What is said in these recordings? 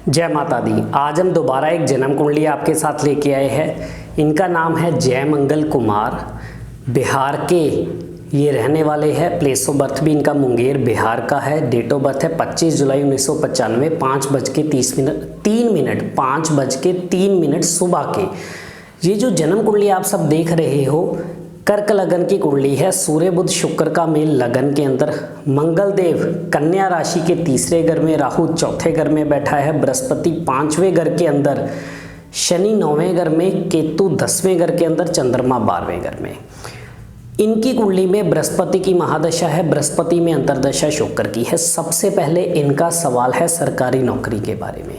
जय माता दी। आज हम दोबारा एक जन्म कुंडली आपके साथ लेके आए हैं। इनका नाम है जय मंगल कुमार। बिहार के ये रहने वाले हैं। प्लेस ऑफ बर्थ भी इनका मुंगेर बिहार का है। डेट ऑफ बर्थ है 25 जुलाई 1995 5:03 सुबह के। ये जो जन्म कुंडली आप सब देख रहे हो कर्क लगन की कुंडली है। सूर्य बुध शुक्र का मेल लगन के अंदर, मंगल देव कन्या राशि के तीसरे घर में, राहु चौथे घर में बैठा है, बृहस्पति पांचवें घर के अंदर, शनि नौवें घर में, केतु 10वें घर के अंदर, चंद्रमा 12वें घर में। इनकी कुंडली में बृहस्पति की महादशा है, बृहस्पति में अंतर्दशा शुक्र की है। सबसे पहले इनका सवाल है सरकारी नौकरी के बारे में।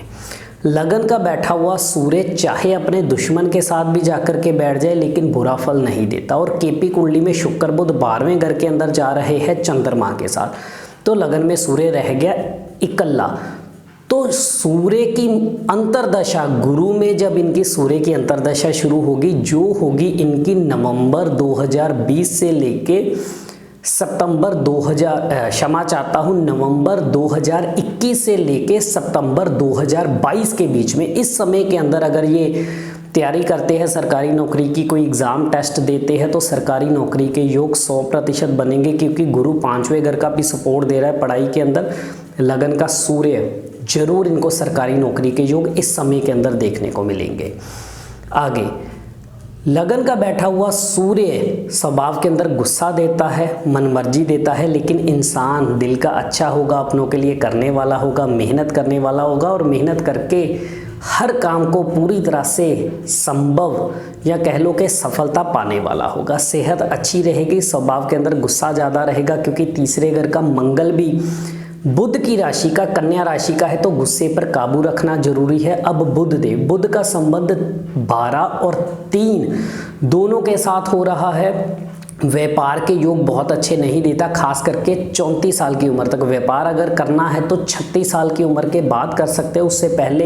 लगन का बैठा हुआ सूर्य चाहे अपने दुश्मन के साथ भी जाकर के बैठ जाए लेकिन बुरा फल नहीं देता। और केपी कुंडली में शुक्र बुध 12वें घर के अंदर जा रहे हैं चंद्रमा के साथ, तो लगन में सूर्य रह गया इकल्ला। तो सूर्य की अंतर्दशा गुरु में जब इनकी सूर्य की अंतर्दशा शुरू होगी, जो होगी इनकी नवंबर 2020 से लेके नवंबर 2021 से लेके सितंबर 2022 के बीच में, इस समय के अंदर अगर ये तैयारी करते हैं सरकारी नौकरी की, कोई एग्ज़ाम टेस्ट देते हैं तो सरकारी नौकरी के योग 100% बनेंगे, क्योंकि गुरु 5वें घर का भी सपोर्ट दे रहा है पढ़ाई के अंदर। लगन का सूर्य जरूर इनको सरकारी नौकरी के योग इस समय के अंदर देखने को मिलेंगे। आगे लगन का बैठा हुआ सूर्य स्वभाव के अंदर गुस्सा देता है, मनमर्जी देता है, लेकिन इंसान दिल का अच्छा होगा, अपनों के लिए करने वाला होगा, मेहनत करने वाला होगा और मेहनत करके हर काम को पूरी तरह से संभव या कह लो कि सफलता पाने वाला होगा। सेहत अच्छी रहेगी, स्वभाव के अंदर गुस्सा ज़्यादा रहेगा, क्योंकि तीसरे घर का मंगल भी बुध की राशि का, कन्या राशि का है, तो गुस्से पर काबू रखना जरूरी है। अब बुध का संबंध 12 और 3 दोनों के साथ हो रहा है। व्यापार के योग बहुत अच्छे नहीं देता, खास करके 34 साल की उम्र तक। व्यापार अगर करना है तो 36 साल की उम्र के बाद कर सकते हो, उससे पहले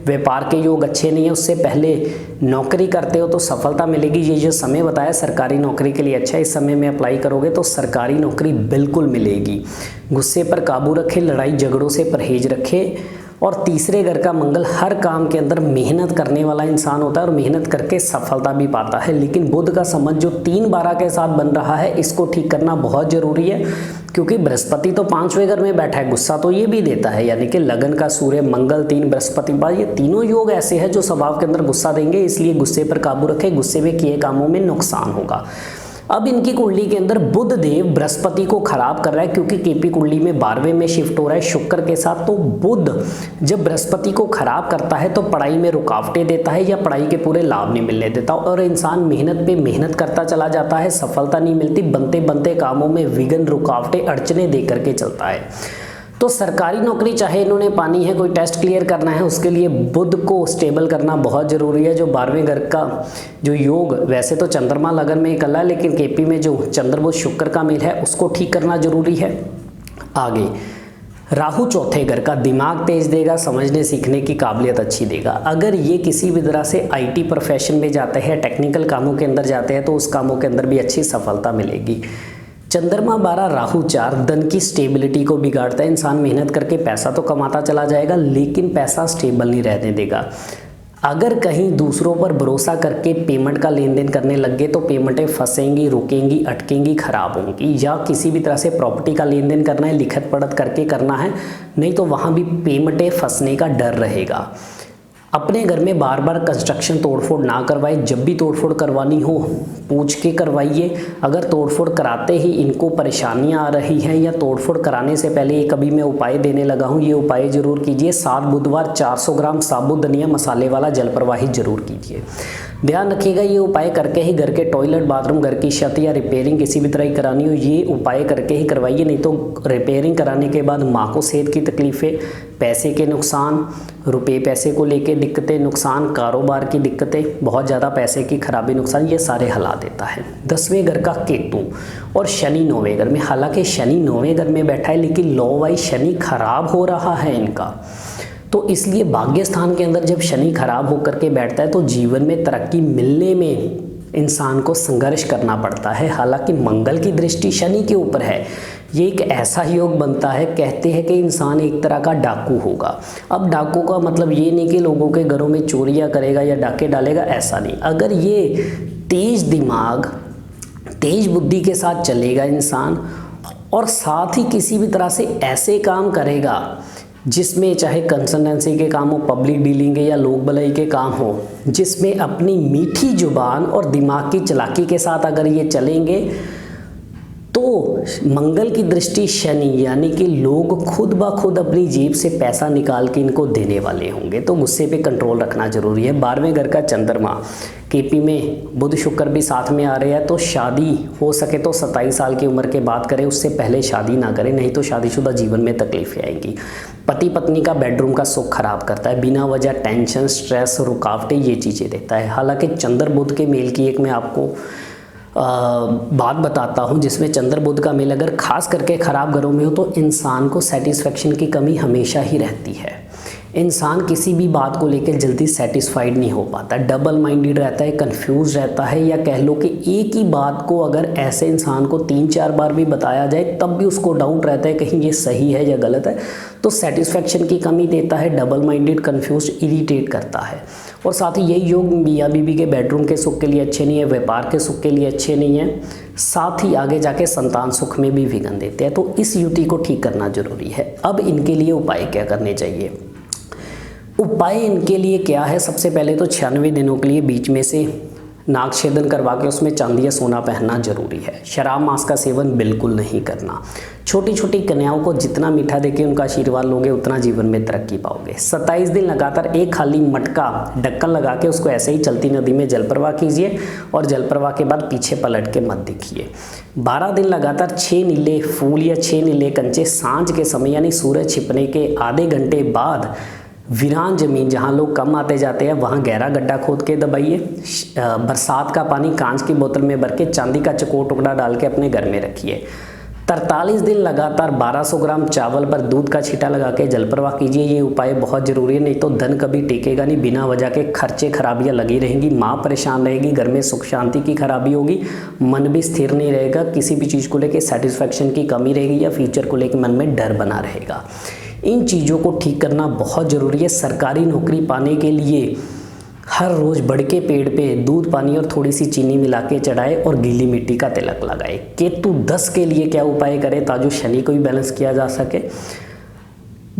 व्यापार के योग अच्छे नहीं है। उससे पहले नौकरी करते हो तो सफलता मिलेगी। ये जो समय बताया सरकारी नौकरी के लिए अच्छा है, इस समय में अप्लाई करोगे तो सरकारी नौकरी बिल्कुल मिलेगी। गुस्से पर काबू रखें, लड़ाई झगड़ों से परहेज रखें। और तीसरे घर का मंगल हर काम के अंदर मेहनत करने वाला इंसान होता है और मेहनत करके सफलता भी पाता है। लेकिन बुध का संबंध जो 3-12 के साथ बन रहा है, इसको ठीक करना बहुत जरूरी है, क्योंकि बृहस्पति तो 5वें घर में बैठा है, गुस्सा तो ये भी देता है। यानी कि लगन का सूर्य मंगल 3 बृहस्पति, ये तीनों योग ऐसे हैं जो स्वभाव के अंदर गुस्सा देंगे, इसलिए गुस्से पर काबू रखें, गुस्से में किए कामों में नुकसान होगा। अब इनकी कुंडली के अंदर बुध देव बृहस्पति को खराब कर रहा है, क्योंकि केपी कुंडली में 12वें में शिफ्ट हो रहा है शुक्र के साथ। तो बुध जब बृहस्पति को खराब करता है तो पढ़ाई में रुकावटें देता है या पढ़ाई के पूरे लाभ नहीं मिलने देता, और इंसान मेहनत पे मेहनत करता चला जाता है, सफलता नहीं मिलती, बनते बनते कामों में विघ्न, रुकावटें, अड़चने दे करके चलता है। तो सरकारी नौकरी चाहे इन्होंने पानी है, कोई टेस्ट क्लियर करना है, उसके लिए बुध को स्टेबल करना बहुत ज़रूरी है। जो 12वें घर का जो योग, वैसे तो चंद्रमा लगन में इकल्ला है, लेकिन केपी में जो चंद्रबुध शुक्र का मेल है उसको ठीक करना जरूरी है। आगे राहु चौथे घर का, दिमाग तेज देगा, समझने सीखने की काबिलियत अच्छी देगा। अगर ये किसी भी तरह से IT प्रोफेशन में जाते हैं, टेक्निकल कामों के अंदर जाते हैं, तो उस कामों के अंदर भी अच्छी सफलता मिलेगी। चंद्रमा 12 राहु 4 धन की स्टेबिलिटी को बिगाड़ता है। इंसान मेहनत करके पैसा तो कमाता चला जाएगा, लेकिन पैसा स्टेबल नहीं रहने देगा। अगर कहीं दूसरों पर भरोसा करके पेमेंट का लेन देन करने लग गए तो पेमेंटें फंसेंगी, रुकेंगी, अटकेंगी, खराब होंगी। या किसी भी तरह से प्रॉपर्टी का लेन देन करना है, लिखत पढ़त करके करना है, नहीं तो वहाँ भी पेमेंटें फंसने का डर रहेगा। अपने घर में बार बार कंस्ट्रक्शन तोड़फोड़ ना करवाए। जब भी तोड़फोड़ करवानी हो पूछ के करवाइए। अगर तोड़फोड़ कराते ही इनको परेशानियां आ रही हैं या तोड़फोड़ कराने से पहले एक अभी मैं उपाय देने लगा हूं, ये उपाय जरूर कीजिए। 7 बुधवार 400 ग्राम साबुत धनिया मसाले वाला जल प्रवाहित जरूर कीजिए। ध्यान रखिएगा, ये उपाय करके ही घर के टॉयलेट, बाथरूम, घर की छत या रिपेयरिंग किसी भी तरह की करानी हो, ये उपाय करके ही करवाइए। नहीं तो रिपेयरिंग कराने के बाद माँ को सेहत की तकलीफ़ें, पैसे के नुकसान, रुपए पैसे को लेके दिक्कतें, नुकसान, कारोबार की दिक्कतें, बहुत ज़्यादा पैसे की खराबी, नुकसान, ये सारे हला देता है। 10वें घर का केतु और शनि 9वें घर में। हालांकि शनि 9वें घर में बैठा है, लेकिन लॉ वाइज शनि खराब हो रहा है इनका, तो इसलिए भाग्य स्थान के अंदर जब शनि खराब होकर के बैठता है तो जीवन में तरक्की मिलने में इंसान को संघर्ष करना पड़ता है। हालांकि मंगल की दृष्टि शनि के ऊपर है, ये एक ऐसा योग बनता है, कहते हैं कि इंसान एक तरह का डाकू होगा। अब डाकू का मतलब ये नहीं कि लोगों के घरों में चोरियां करेगा या डाके डालेगा, ऐसा नहीं। अगर ये तेज दिमाग, तेज बुद्धि के साथ चलेगा इंसान, और साथ ही किसी भी तरह से ऐसे काम करेगा जिसमें चाहे कंसल्टेंसी के काम हो, पब्लिक डीलिंग या लोक भलाई के काम हो, जिसमें अपनी मीठी जुबान और दिमाग की चालाकी के साथ अगर ये चलेंगे तो मंगल की दृष्टि शनि, यानी कि लोग खुद ब खुद अपनी जेब से पैसा निकाल के इनको देने वाले होंगे। तो गुस्से पे कंट्रोल रखना जरूरी है। 12वें घर का चंद्रमा केपी में बुध शुक्र भी साथ में आ रहे हैं, तो शादी हो सके तो 27 साल की उम्र के बाद करें, उससे पहले शादी ना करें, नहीं तो शादीशुदा जीवन में तकलीफें आएंगी। पति पत्नी का बेडरूम का सुख खराब करता है, बिना वजह टेंशन, स्ट्रेस, रुकावटें ये चीज़ें देता है। हालांकि चंद्र बुध के मेल की एक मैं आपको बात बताता हूँ, जिसमें चंद्र बुध का मेल अगर खास करके ख़राब घरों में हो तो इंसान को सेटिस्फेक्शन की कमी हमेशा ही रहती है। इंसान किसी भी बात को लेकर जल्दी सेटिस्फाइड नहीं हो पाता, डबल माइंडेड रहता है, कंफ्यूज रहता है, या कह लो कि एक ही बात को अगर ऐसे इंसान को 3-4 बार भी बताया जाए तब भी उसको डाउट रहता है कहीं ये सही है या गलत है। तो सेटिस्फेक्शन की कमी देता है, डबल माइंडेड, कंफ्यूज, इरिटेट करता है। और साथ ही यही योग मियाँ बीवी के बेडरूम के सुख के लिए अच्छे नहीं है, व्यापार के सुख के लिए अच्छे नहीं है, साथ ही आगे जाके संतान सुख में भी विघ्न देते हैं। तो इस युति को ठीक करना जरूरी है। अब इनके लिए उपाय क्या करने चाहिए? उपाय इनके लिए क्या है? सबसे पहले तो 96 दिनों के लिए बीच में से नाक छेदन करवा के उसमें चांदी या सोना पहनना जरूरी है। शराब मांस का सेवन बिल्कुल नहीं करना। छोटी छोटी कन्याओं को जितना मीठा देके उनका आशीर्वाद लोगे उतना जीवन में तरक्की पाओगे। 27 दिन लगातार एक खाली मटका ढक्कन लगा के उसको ऐसे ही चलती नदी में जल प्रवाह कीजिए, और जल प्रवाह के बाद पीछे पलट के मत देखिए। 12 दिन लगातार 6 नीले फूल या 6 नीले कंचे सांझ के समय, यानी सूरज छिपने के आधे घंटे बाद वीरान जमीन जहाँ लोग कम आते जाते हैं वहाँ गहरा गड्ढा खोद के दबाइए। बरसात का पानी कांच की बोतल में भर के चांदी का चकोर टुकड़ा डाल के अपने घर में रखिए। 43 दिन लगातार 1200 ग्राम चावल पर दूध का छींटा लगा के जल प्रवाह कीजिए। ये उपाय बहुत जरूरी है, नहीं तो धन कभी टेकेगा नहीं, बिना वजह के खर्चे खराबियाँ लगी रहेंगी, माँ परेशान रहेगी, घर में सुख शांति की खराबी होगी, मन भी स्थिर नहीं रहेगा, किसी भी चीज़ को लेकर सेटिस्फेक्शन की कमी रहेगी, या फ्यूचर को लेकर मन में डर बना रहेगा। इन चीज़ों को ठीक करना बहुत ज़रूरी है। सरकारी नौकरी पाने के लिए हर रोज़ बड़ के पेड़ पे दूध, पानी और थोड़ी सी चीनी मिला के चढ़ाए और गीली मिट्टी का तिलक लगाए। केतु 10 के लिए क्या उपाय करें ताकि शनि को भी बैलेंस किया जा सके?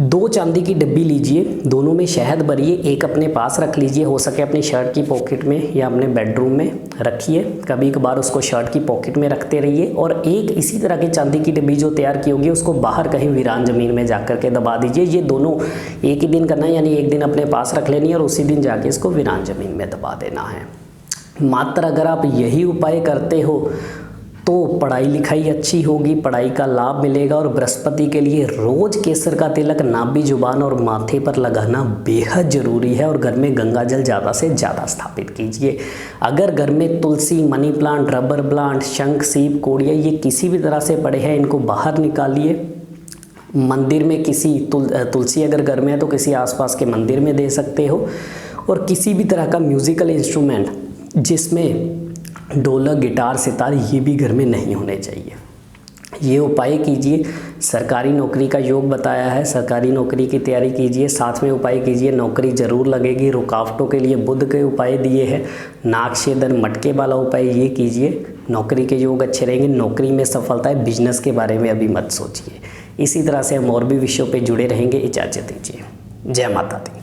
2 चांदी की डब्बी लीजिए, दोनों में शहद भरिए, एक अपने पास रख लीजिए, हो सके अपनी शर्ट की पॉकेट में या अपने बेडरूम में रखिए। कभी कभार उसको शर्ट की पॉकेट में रखते रहिए। और एक इसी तरह की चांदी की डब्बी जो तैयार की होगी उसको बाहर कहीं वीरान ज़मीन में जा कर के दबा दीजिए। ये दोनों एक ही दिन करना है, यानी एक दिन अपने पास रख लेनी है और उसी दिन जाके इसको वीरान ज़मीन में दबा देना है। मात्र अगर आप यही उपाय करते हो तो पढ़ाई लिखाई अच्छी होगी, पढ़ाई का लाभ मिलेगा। और बृहस्पति के लिए रोज केसर का तिलक नाभि, जुबान और माथे पर लगाना बेहद ज़रूरी है। और घर में गंगा जल ज़्यादा से ज़्यादा स्थापित कीजिए। अगर घर में तुलसी, मनी प्लांट, रबर प्लांट, शंख, सीप, कोड़िया ये किसी भी तरह से पड़े हैं, इनको बाहर निकालिए। मंदिर में किसी तुलसी अगर घर में है तो किसी आसपास के मंदिर में दे सकते हो। और किसी भी तरह का म्यूज़िकल इंस्ट्रूमेंट जिसमें ढोलक, गिटार, सितार ये भी घर में नहीं होने चाहिए। ये उपाय कीजिए। सरकारी नौकरी का योग बताया है, सरकारी नौकरी की तैयारी कीजिए। साथ में उपाय कीजिए, नौकरी जरूर लगेगी। रुकावटों के लिए बुध के उपाय दिए हैं। नाक छेदन, मटके वाला उपाय ये कीजिए, नौकरी के योग अच्छे रहेंगे। नौकरी में सफलता है, बिजनेस के बारे में अभी मत सोचिए। इसी तरह से हम और भी विषयों पर जुड़े रहेंगे। इजाज़त दीजिए। जय माता दी।